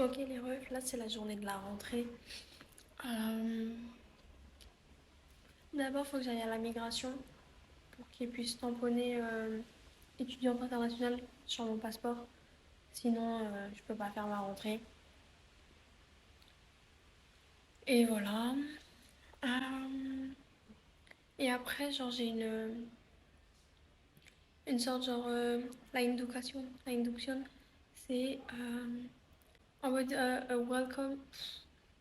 Ok les refs, là c'est la journée de la rentrée. Euh, D'abord, il faut que j'aille à la migration pour qu'ils puissent tamponner étudiante internationale sur mon passeport. Sinon, je peux pas faire ma rentrée. Et voilà. Euh, et après, genre, j'ai une sorte genre la induction. La induction, c'est en mode welcome.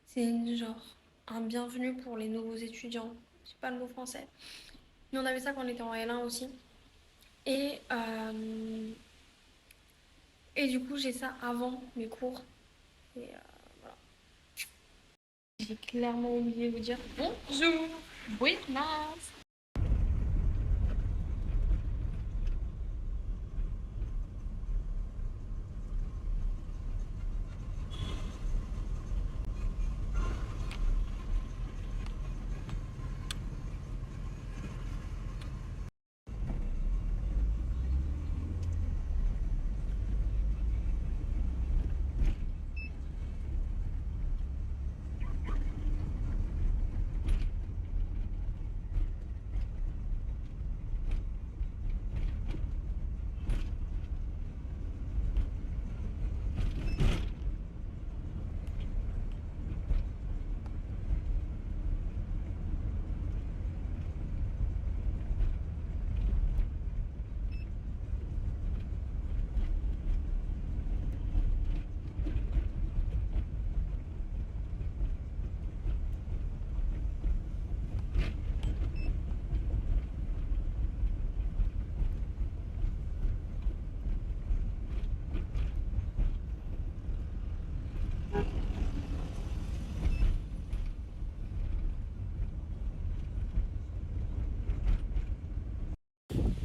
C'est genre un bienvenue pour les nouveaux étudiants. Je sais pas le mot français. Nous, on avait ça quand on était en L1 aussi. Et, euh, et du coup, j'ai ça avant mes cours. Et voilà. J'ai clairement oublié de vous dire bonjour. Buenas.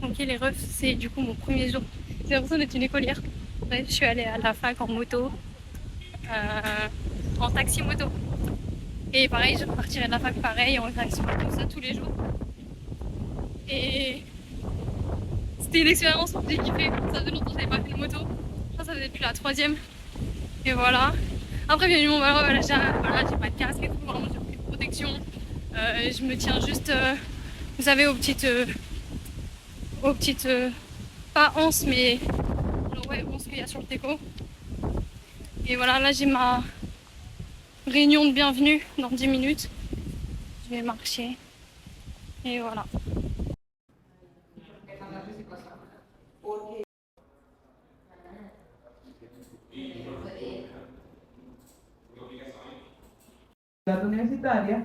Ok les refs, c'est du coup mon premier jour. J'ai l'impression d'être une écolière. Ouais, je suis allée à la fac en moto, en taxi moto. Et pareil, je partirai de la fac pareil, en taxi moto, ça tous les jours. Et c'était une expérience, j'ai kiffé. Ça faisait longtemps que j'avais pas fait de moto. Je pense que ça faisait depuis la troisième. Et voilà. Après, bien évidemment, voilà, j'ai pas de casque et tout, vraiment j'ai aucune protection. Je me tiens juste, vous savez, aux petites, pas anses, mais genre, ouais, anses qu'il y a sur le déco. Et voilà, là j'ai ma réunion de bienvenue dans 10 minutes. Je vais marcher. Et voilà. Universitaria,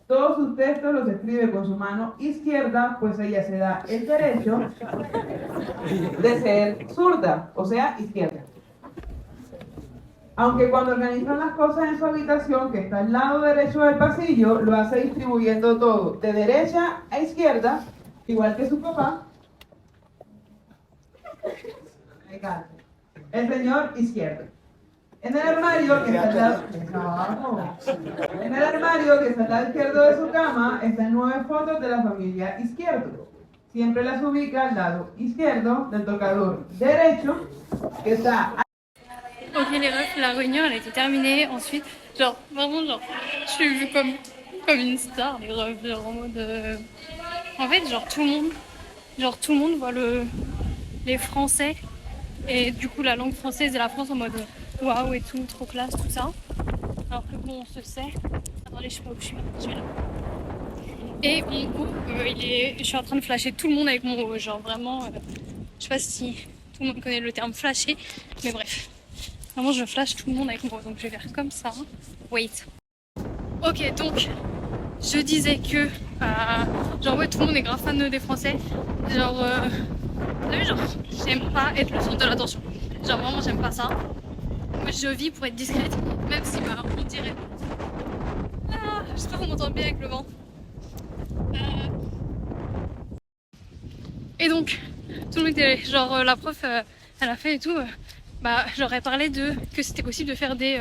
todos sus textos los escribe con su mano izquierda, pues ella se da el derecho de ser zurda, o sea, izquierda. Aunque cuando organizan las cosas en su habitación, que está al lado derecho del pasillo, lo hace distribuyendo todo de derecha a izquierda, igual que su papá. El señor izquierdo. En el armario que está al lado, en el armario que está al lado izquierdo de su cama están 9 fotos de la familia Izquierdo. Siempre las ubica al lado izquierdo del tocador derecho que está. Ok les refs, la réunion elle a été terminée. Ensuite, genre vraiment genre, je suis vue comme une star les refs, genre en mode. En fait, genre tout le monde voit les Français et du coup la langue française et la France en mode waouh et tout, trop classe, tout ça. Alors que bon, on se sait. Attendez, je sais pas où je suis là. Et mon coup, je suis en train de flasher tout le monde avec mon genre vraiment. Je sais pas si tout le monde connaît le terme flasher, mais bref. Vraiment, je flash tout le monde avec moi, donc je vais faire comme ça. Wait. Ok, donc je disais que genre ouais, tout le monde est grave fan des Français. Genre, vous savez, genre, j'aime pas être le centre de l'attention. Genre vraiment, j'aime pas ça. Moi, je vis pour être discrète, même si bah, on dirait. Ah, j'espère qu'on m'entend bien avec le vent. Et donc, tout le monde était genre la prof, elle a fait et tout. Bah, j'aurais parlé de que c'était possible de faire des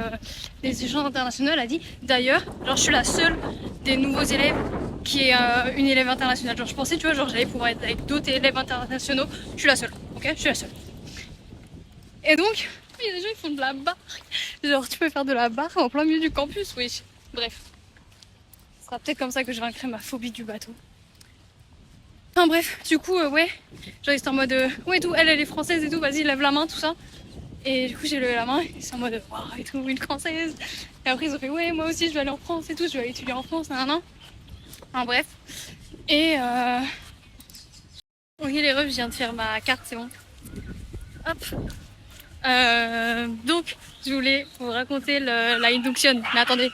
échanges internationaux. Elle a dit d'ailleurs, genre je suis la seule des nouveaux élèves qui est une élève internationale. Genre je pensais, tu vois, genre j'allais pouvoir être avec d'autres élèves internationaux. Je suis la seule, ok, je suis la seule. Et donc, Il y a des gens qui font de la barre. Genre, tu peux faire de la barre en plein milieu du campus, wesh. Bref. Ce sera peut-être comme ça que je vaincrai ma phobie du bateau. Enfin bref, du coup, ouais. Genre, ils étaient en mode, ouais, tout, elle est française et tout, vas-y, lève la main, tout ça. Et du coup, j'ai levé la main, ils sont en mode, waouh, et tout, une française. Et après, ils ont fait, ouais, moi aussi, je vais aller en France et tout, je vais aller étudier en France, nan. Enfin bref. Et ok, les refs, je viens de faire ma carte, c'est bon. Hop. Donc, je voulais vous raconter la induction. Mais attendez.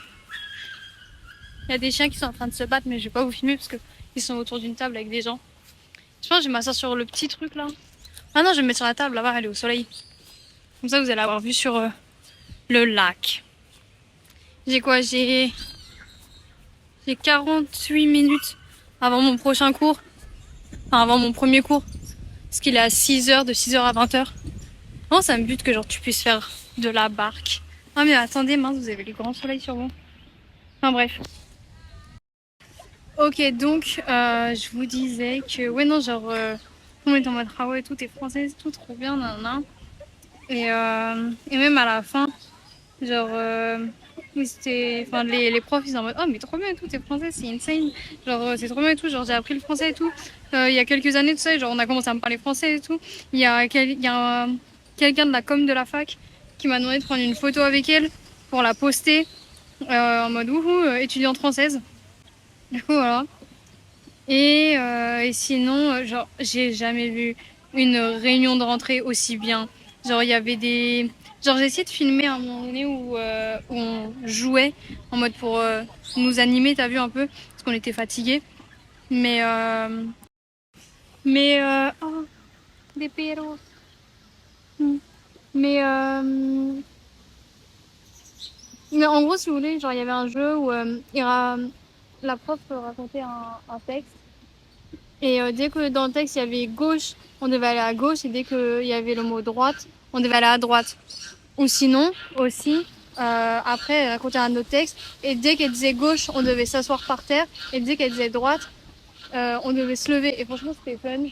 Il y a des chiens qui sont en train de se battre, mais je vais pas vous filmer parce que ils sont autour d'une table avec des gens. Je pense que je vais m'asseoir sur le petit truc là. Ah non, je vais me mettre sur la table là-bas, elle est au soleil. Comme ça, vous allez avoir vue sur le lac. J'ai quoi? J'ai 48 minutes avant mon prochain cours. Enfin, avant mon premier cours. Parce qu'il est à 6h, de 6h à 20h. Non, ça me bute que genre tu puisses faire de la barque. Ah mais attendez, mince, vous avez le grand soleil sur vous. Enfin bref. Ok, donc je vous disais que ouais non genre on est en mode ah ouais tout est français, tout trop bien nanana. Et même à la fin genre oui c'était enfin les profs ils sont en mode oh mais trop bien et tout, t'es français, c'est insane. Genre c'est trop bien et tout, genre j'ai appris le français et tout. Il y a quelques années tout ça, genre on a commencé à me parler français et tout. Il y a quelqu'un de la com de la fac qui m'a demandé de prendre une photo avec elle pour la poster en mode wouhou étudiante française. Du coup voilà. Et sinon, genre, j'ai jamais vu une réunion de rentrée aussi bien. Genre, il y avait des... Genre, j'ai essayé de filmer à un moment donné où on jouait en mode pour nous animer, t'as vu un peu, parce qu'on était fatigués. Mais... Oh, des perros. Mais... Mais en gros, si vous voulez, genre, il y avait un jeu où la prof racontait un texte. Et dès que dans le texte il y avait gauche, on devait aller à gauche, et dès qu'il y avait le mot droite, on devait aller à droite. Ou sinon, aussi, après, elle racontait un autre texte, et dès qu'elle disait gauche, on devait s'asseoir par terre, et dès qu'elle disait droite, on devait se lever. Et franchement, c'était fun.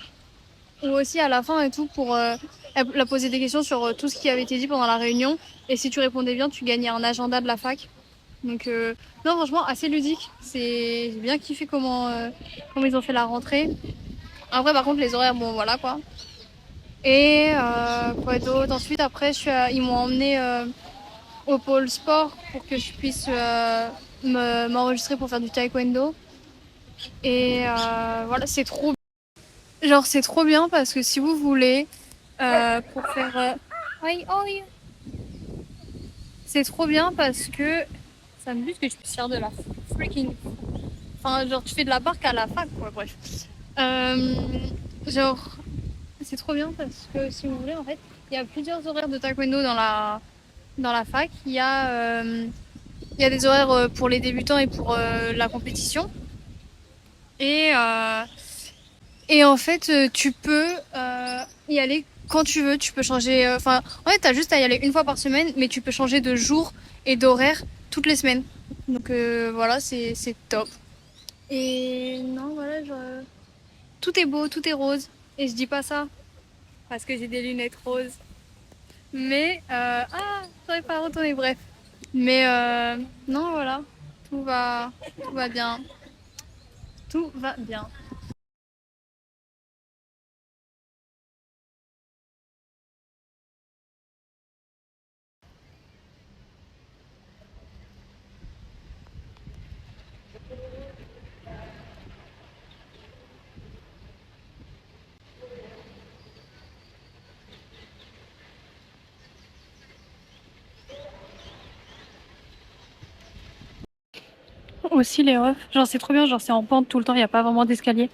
Ou aussi à la fin et tout, pour elle a posé des questions sur tout ce qui avait été dit pendant la réunion, et si tu répondais bien, tu gagnais un agenda de la fac. Donc non, franchement, assez ludique. J'ai bien kiffé comment ils ont fait la rentrée. Après, par contre, les horaires, bon, voilà quoi. Et quoi d'autre? Ensuite, après, ils m'ont emmené au pôle sport pour que je puisse m'enregistrer pour faire du taekwondo. Et voilà, c'est trop bien. Genre, c'est trop bien parce que si vous voulez, pour faire... C'est trop bien parce que ça me bute que je puisse faire de la freaking... Enfin, genre, tu fais de la barque à la fac, quoi, bref. Genre, c'est trop bien parce que, si vous voulez, en fait, il y a plusieurs horaires de taekwondo dans la fac. Il y a des horaires pour les débutants et pour la compétition. Et en fait, tu peux y aller quand tu veux. Tu peux changer... Enfin, en fait, t'as juste à y aller une fois par semaine, mais tu peux changer de jour et d'horaire toutes les semaines. Donc voilà, c'est top. Et non, voilà, genre, tout est beau, tout est rose. Et je dis pas ça parce que j'ai des lunettes roses. Mais, j'aurais pas retourné, bref. Mais non, voilà, tout va bien. Tout va bien. Aussi les refs, genre c'est trop bien, genre c'est en pente tout le temps, il n'y a pas vraiment d'escalier.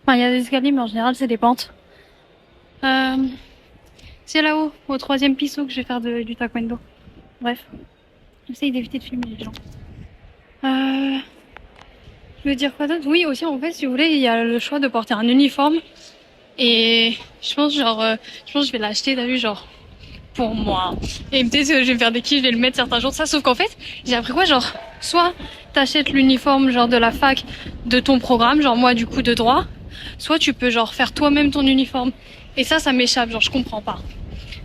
Enfin il y a des escaliers mais en général c'est des pentes. C'est là-haut, au 3e pisseau que je vais faire du taekwondo. Bref, j'essaye d'éviter de filmer les gens. Je veux dire quoi d'autre? Oui aussi en fait si vous voulez il y a le choix de porter un uniforme. Et je pense que je vais l'acheter, t'as vu, genre pour moi. Et peut-être que je vais me faire des kiffs, je vais le mettre certains jours, ça. Sauf qu'en fait, j'ai appris quoi, genre, soit t'achètes l'uniforme, genre, de la fac, de ton programme, genre, moi, du coup, de droit, soit tu peux, genre, faire toi-même ton uniforme. Et ça m'échappe, genre, je comprends pas.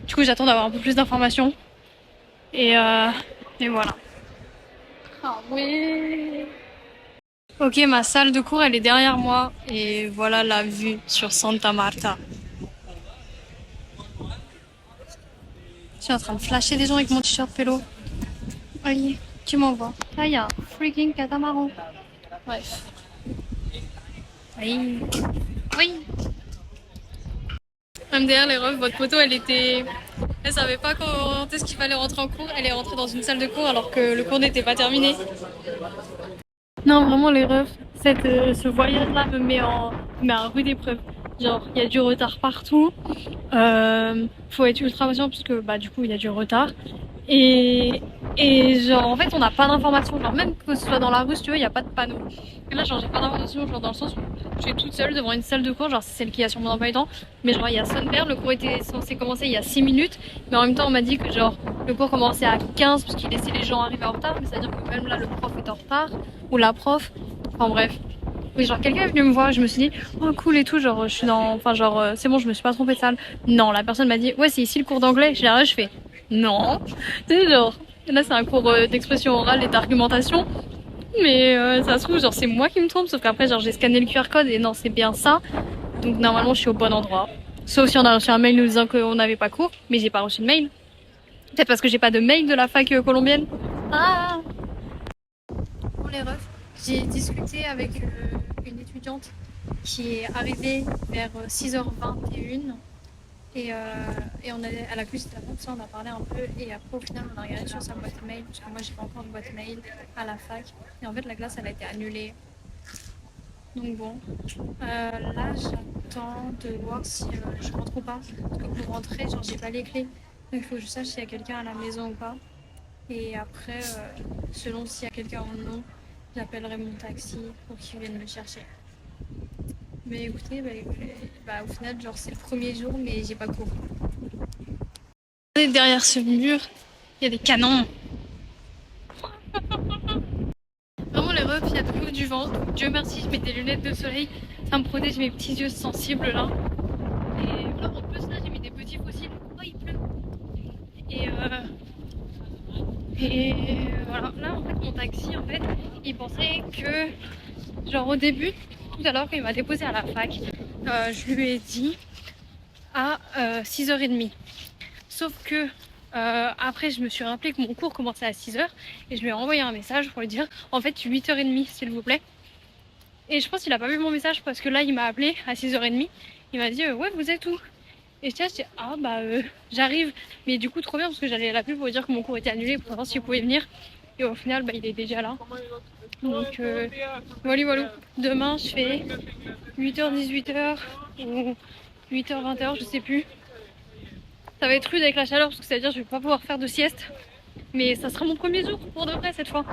Du coup, j'attends d'avoir un peu plus d'informations. Et voilà. Ah oui. Ok, ma salle de cours, elle est derrière moi. Et voilà la vue sur Santa Marta. Je suis en train de flasher des gens avec mon t-shirt pélo. Allez, tu m'envoies. Là, il y a un freaking catamaran. Bref. Oui. Oui. MDR, les refs, votre photo, elle savait pas quand est-ce qu'il fallait rentrer en cours. Elle est rentrée dans une salle de cours alors que le cours n'était pas terminé. Non, vraiment, les refs, ce voyage-là me met à rude épreuve. Genre, il y a du retard partout. Faut être ultra patient puisque, bah, du coup, il y a du retard. Et genre, en fait, on n'a pas d'informations. Genre, même que ce soit dans la rue, si tu veux, il n'y a pas de panneau. Et là, genre, j'ai pas d'informations, genre, dans le sens où je suis toute seule devant une salle de cours, genre, c'est celle qui a sur mon emploi du temps. Mais genre, il y a son père, le cours était censé commencer il y a 6 minutes. Mais en même temps, on m'a dit que, genre, le cours commençait à 15 parce qu'il laissait les gens arriver en retard. Mais c'est-à-dire que même là, le prof est en retard. Ou la prof. Enfin, bref. Oui, genre, quelqu'un est venu me voir, je me suis dit, oh, cool et tout, genre, je suis dans, enfin, genre, c'est bon, je me suis pas trompée de salle. Non, la personne m'a dit, ouais, c'est ici le cours d'anglais. Je fais, non. Tu sais, genre, là, c'est un cours d'expression orale et d'argumentation. Mais ça se trouve, genre, c'est moi qui me trompe. Sauf qu'après, genre, j'ai scanné le QR code et non, c'est bien ça. Donc, normalement, je suis au bon endroit. Sauf si on a reçu un mail nous disant qu'on n'avait pas cours. Mais j'ai pas reçu de mail. Peut-être parce que j'ai pas de mail de la fac colombienne. Ah! Pour les refs, j'ai discuté avec une étudiante qui est arrivée vers 6h21. Elle a vu c'était la ça, on a parlé un peu et après au final on a regardé sur sa boîte mail parce que moi j'ai pas encore de boîte mail à la fac et en fait la classe elle a été annulée. Donc bon, là j'attends de voir si je rentre ou pas parce que pour rentrer genre j'ai pas les clés donc il faut que je sache s'il y a quelqu'un à la maison ou pas et après selon s'il y a quelqu'un ou non j'appellerai mon taxi pour qu'il vienne me chercher. Mais écoutez, au final genre c'est le premier jour mais j'ai pas cours. Derrière ce mur, il y a des canons. Vraiment les refs, il y a toujours du vent. Donc, Dieu merci, je mets des lunettes de soleil. Ça me protège mes petits yeux sensibles là. Et voilà, en plus là j'ai mis des petits fossiles. Oh il pleut. Et voilà, là en fait mon taxi en fait, il pensait que genre au début, tout à l'heure quand il m'a déposé à la fac, je lui ai dit à 6h30. Sauf que après, je me suis rappelé que mon cours commençait à 6h et je lui ai envoyé un message pour lui dire en fait 8h30 s'il vous plaît. Et je pense qu'il a pas vu mon message parce que là il m'a appelé à 6h30. Il m'a dit ouais vous êtes où? Et je dis ah bah j'arrive. Mais du coup trop bien parce que j'allais l'appeler pour lui dire que mon cours était annulé pour savoir s'il pouvait venir. Et au final bah, il est déjà là. Donc voilà. Demain je fais 8h 18h ou 8h 20h je sais plus. Ça va être rude avec la chaleur parce que ça veut dire que je vais pas pouvoir faire de sieste. Mais ça sera mon premier jour pour de vrai cette fois.